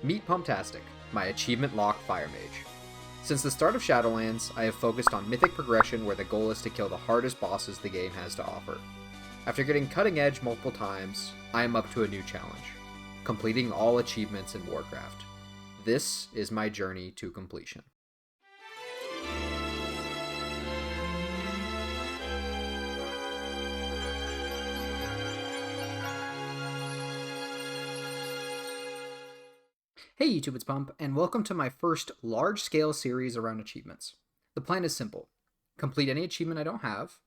Meet Pumptastic, my achievement lock fire mage. Since the start of Shadowlands, I have focused on mythic progression where the goal is to kill the hardest bosses the game has to offer. After getting cutting edge multiple times, I am up to a new challenge, completing all achievements in Warcraft. This is my journey to completion. Hey YouTube, it's Pump, and welcome to my first large-scale series around achievements. The plan is simple. Complete any achievement I don't have,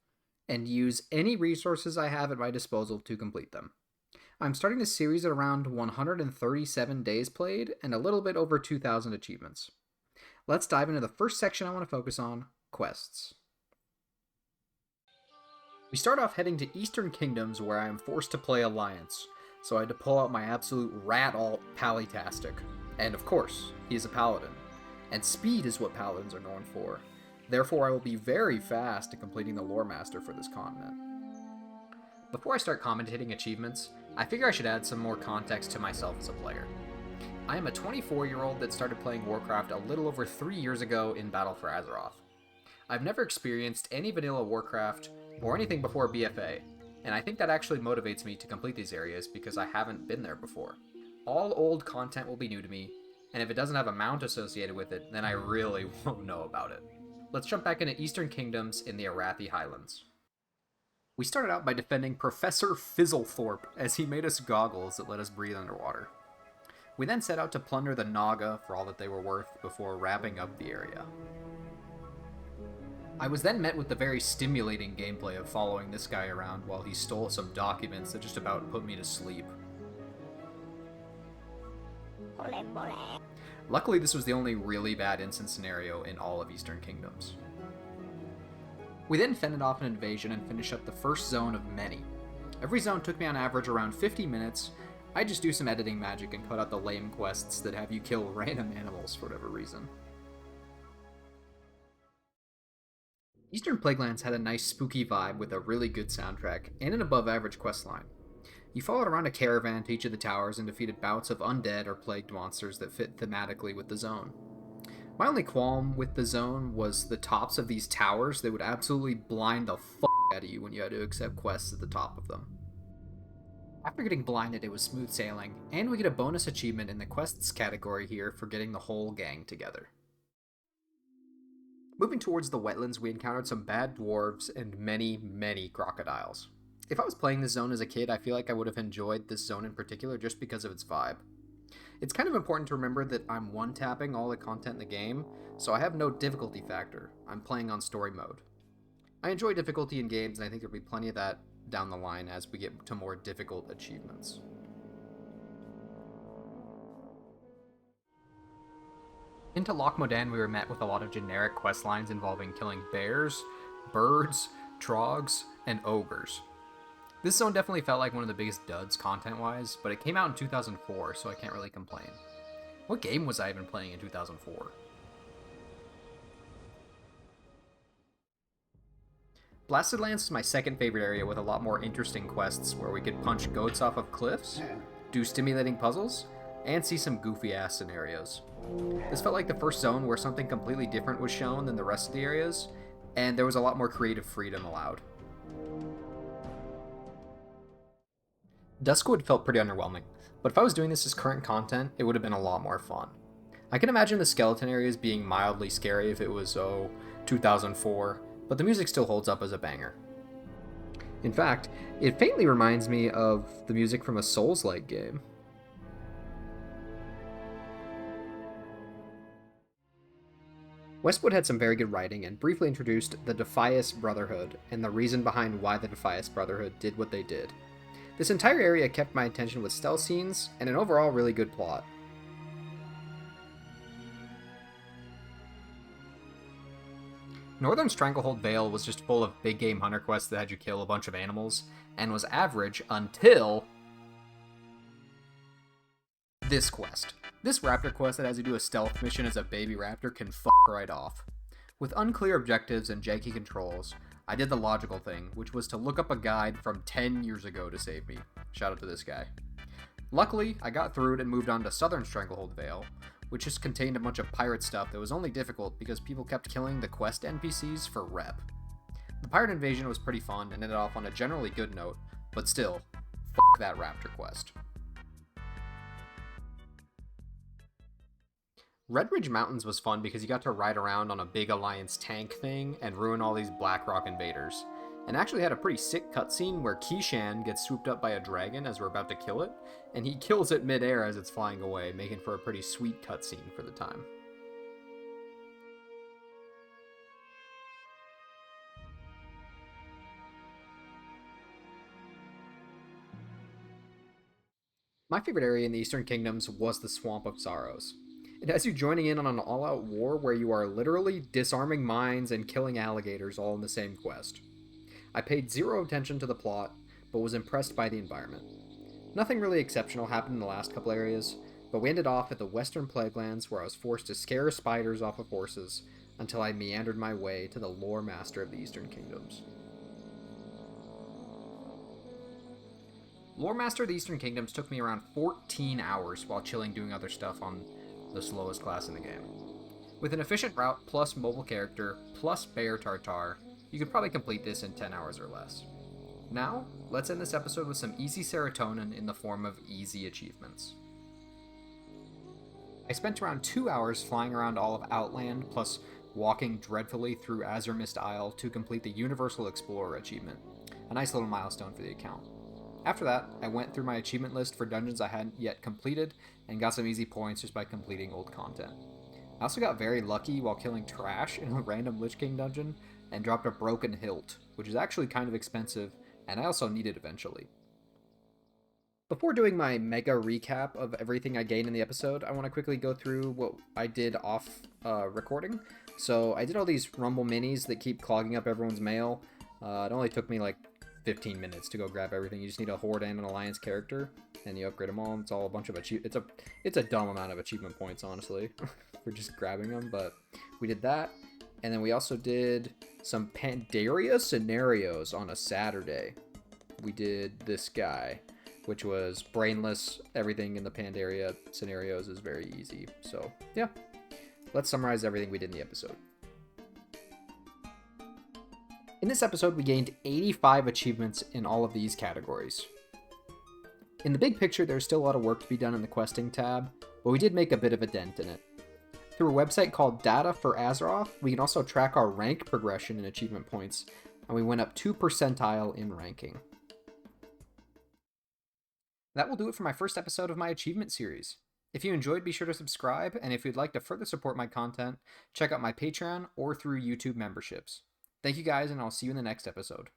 and use any resources I have at my disposal to complete them. I'm starting this series at around 137 days played, and a little bit over 2,000 achievements. Let's dive into the first section I want to focus on, quests. We start off heading to Eastern Kingdoms where I am forced to play Alliance, so I had to pull out my absolute rat alt Pumptastic. And of course, he is a paladin, and speed is what paladins are known for. Therefore, I will be very fast at completing the Loremaster for this continent. Before I start commentating achievements, I figure I should add some more context to myself as a player. I am a 24-year-old that started playing Warcraft a little over 3 years ago in Battle for Azeroth. I've never experienced any vanilla Warcraft or anything before BFA, and I think that actually motivates me to complete these areas because I haven't been there before. All old content will be new to me, and if it doesn't have a mount associated with it, then I really won't know about it. Let's jump back into Eastern Kingdoms in the Arathi Highlands. We started out by defending Professor Fizzlethorpe as he made us goggles that let us breathe underwater. We then set out to plunder the Naga for all that they were worth before wrapping up the area. I was then met with the very stimulating gameplay of following this guy around while he stole some documents that just about put me to sleep. Luckily, this was the only really bad instance scenario in all of Eastern Kingdoms. We then fended off an invasion and finished up the first zone of many. Every zone took me on average around 50 minutes. I just do some editing magic and cut out the lame quests that have you kill random animals for whatever reason. Eastern Plaguelands had a nice spooky vibe with a really good soundtrack and an above-average questline. You followed around a caravan to each of the towers and defeated bouts of undead or plagued monsters that fit thematically with the zone. My only qualm with the zone was the tops of these towers that would absolutely blind the f*** out of you when you had to accept quests at the top of them. After getting blinded, it was smooth sailing, and we get a bonus achievement in the quests category here for getting the whole gang together. Moving towards the wetlands, we encountered some bad dwarves and many crocodiles. If I was playing this zone as a kid, I feel like I would have enjoyed this zone in particular just because of its vibe. It's kind of important to remember that I'm one-tapping all the content in the game, so I have no difficulty factor. I'm playing on story mode. I enjoy difficulty in games, and I think there'll be plenty of that down the line as we get to more difficult achievements. Into Loch Modan, we were met with a lot of generic quest lines involving killing bears, birds, trogs, and ogres. This zone definitely felt like one of the biggest duds content-wise, but it came out in 2004, so I can't really complain. What game was I even playing in 2004? Blasted Lands is my second favorite area with a lot more interesting quests where we could punch goats off of cliffs, do stimulating puzzles, and see some goofy-ass scenarios. This felt like the first zone where something completely different was shown than the rest of the areas, and there was a lot more creative freedom allowed. Duskwood felt pretty underwhelming, but if I was doing this as current content, it would have been a lot more fun. I can imagine the skeleton areas being mildly scary if it was, 2004, but the music still holds up as a banger. In fact, it faintly reminds me of the music from a Souls-like game. Westwood had some very good writing and briefly introduced the Defias Brotherhood and the reason behind why the Defias Brotherhood did what they did. This entire area kept my attention with stealth scenes and an overall really good plot. Northern Stranglehold Vale was just full of big game hunter quests that had you kill a bunch of animals, and was average until this quest. This raptor quest that has you do a stealth mission as a baby raptor can f*** right off. With unclear objectives and janky controls, I did the logical thing, which was to look up a guide from 10 years ago to save me. Shout out to this guy. Luckily, I got through it and moved on to Southern Stranglehold Vale, which just contained a bunch of pirate stuff that was only difficult because people kept killing the quest NPCs for rep. The pirate invasion was pretty fun and ended off on a generally good note, but still, f*** that raptor quest. Red Ridge Mountains was fun because you got to ride around on a big Alliance tank thing and ruin all these Blackrock invaders. And actually had a pretty sick cutscene where Kishan gets swooped up by a dragon as we're about to kill it, and he kills it midair as it's flying away, making for a pretty sweet cutscene for the time. My favorite area in the Eastern Kingdoms was the Swamp of Sorrows. It has you joining in on an all-out war where you are literally disarming mines and killing alligators all in the same quest. I paid zero attention to the plot, but was impressed by the environment. Nothing really exceptional happened in the last couple areas, but we ended off at the Western Plaguelands where I was forced to scare spiders off of horses until I meandered my way to the Loremaster of the Eastern Kingdoms. Loremaster of the Eastern Kingdoms took me around 14 hours while chilling doing other stuff on the slowest class in the game. With an efficient route plus mobile character plus Bear Tartar, you could probably complete this in 10 hours or less. Now, let's end this episode with some easy serotonin in the form of easy achievements. I spent around 2 hours flying around all of Outland plus walking dreadfully through Azuremist Isle to complete the Universal Explorer achievement, a nice little milestone for the account. After that, I went through my achievement list for dungeons I hadn't yet completed and got some easy points just by completing old content. I also got very lucky while killing trash in a random Lich King dungeon and dropped a broken hilt, which is actually kind of expensive, and I also need it eventually. Before doing my mega recap of everything I gained in the episode, I want to quickly go through what I did off recording. So I did all these Rumble minis that keep clogging up everyone's mail. It only took me like 15 minutes to go grab everything. You just need a Horde and an Alliance character, and you upgrade them all. It's all a bunch of it's a dumb amount of achievement points, honestly, for just grabbing them. But we did that, and then we also did some Pandaria scenarios on a Saturday. We did this guy, which was brainless. Everything in the Pandaria scenarios is very easy. So yeah, let's summarize everything we did in the episode. In this episode, we gained 85 achievements in all of these categories. In the big picture, there's still a lot of work to be done in the questing tab, but we did make a bit of a dent in it. Through a website called Data for Azeroth, we can also track our rank progression in achievement points, and we went up 2 percentile in ranking. That will do it for my first episode of my achievement series. If you enjoyed, be sure to subscribe, and if you'd like to further support my content, check out my Patreon or through YouTube memberships. Thank you guys, and I'll see you in the next episode.